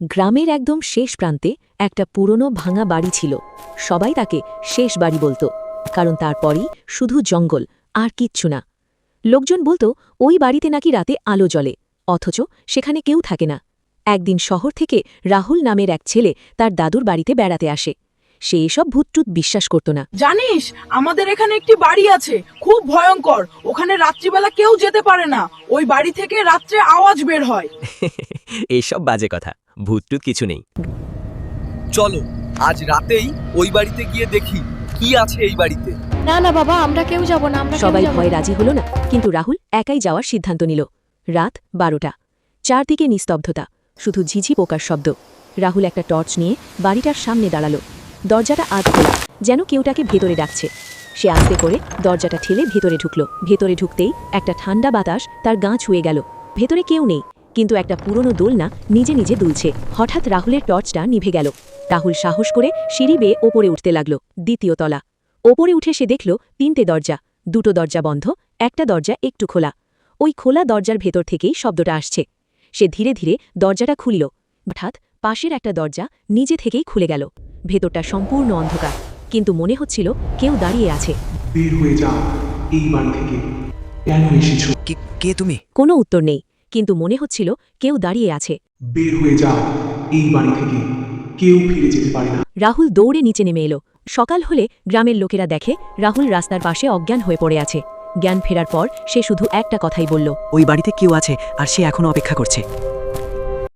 গ্রামের একদম শেষ প্রান্তে একটা পুরনো ভাঙা বাড়ি ছিল। সবাই তাকে শেষ বাড়ি বলতো, কারণ তারপরই শুধু জঙ্গল আর কিচ্ছু না। লোকজন বলতো ওই বাড়িতে নাকি রাতে আলো জ্বলে, অথচ সেখানে কেউ থাকে না। একদিন শহর থেকে রাহুল নামের এক ছেলে তার দাদুর বাড়িতে বেড়াতে আসে। সে এসব ভূতটুত বিশ্বাস করত না। জানিস, আমাদের এখানে একটি বাড়ি আছে, খুব ভয়ঙ্কর। ওখানে রাত্রিবেলা কেউ যেতে পারে না। ওই বাড়ি থেকে রাত্রে আওয়াজ বের হয়। এসব বাজে কথা, ভূতটুত কিছু নেই। চলো আজ রাতেই ওই বাড়িতে গিয়ে দেখি কি আছে এই বাড়িতে। না না বাবা, আমরা কেউ যাব না। আমরা সবাই ভয়ে রাজি হল না, কিন্তু রাহুল একাই যাওয়ার সিদ্ধান্ত নিল। রাত 12টা, চারদিকে নিস্তব্ধতা, শুধু ঝিঝি পোকার শব্দ। রাহুল একটা টর্চ নিয়ে বাড়িটার সামনে দাঁড়ালো। দরজাটা আধ খোলা, যেন কেউ তাকে ভেতরে ডাকছে। সে আস্তে করে দরজাটা ঠেলে ভেতরে ঢুকল। ভেতরে ঢুকতেই একটা ঠান্ডা বাতাস তার গা ছুঁয়ে গেল। ভেতরে কেউ নেই, কিন্তু একটা পুরনো দোলনা নিজে নিজে দুলছে। হঠাৎ রাহুলের টর্চটা নিভে গেল। রাহুল সাহস করে সিঁড়ি বেয়ে ওপরে উঠতে লাগল। দ্বিতীয় তলা। ওপরে উঠে সে দেখল 3টে দরজা, 2টো দরজা বন্ধ, একটা দরজা একটু খোলা। ওই খোলা দরজার ভেতর থেকেই শব্দটা আসছে। সে ধীরে ধীরে দরজাটা খুলল। হঠাৎ পাশের একটা দরজা নিজে থেকেই খুলে গেল। ভেতরটা সম্পূর্ণ অন্ধকার, কিন্তু মনে হচ্ছিল কেউ দাঁড়িয়ে আছে। বের হয়ে যাও এই বাড়ি থেকে। কেন এসেছো? কে তুমি? কোনো উত্তর নেই, কিন্তু মনে হচ্ছিল কেউ দাঁড়িয়ে আছে। বের হয়ে যাও এই বাড়ি থেকে। কেউ ফিরে যেতে পারে না। রাহুল দৌড়ে নিচে নেমে এলো। সকাল হলে গ্রামের লোকেরা দেখে রাহুল রাস্তার পাশে অজ্ঞান হয়ে পড়ে আছে। জ্ঞান ফেরার পর সে শুধু একটা কথাই বলল, ওই বাড়িতে কেউ আছে আর সে এখনো অপেক্ষা করছে।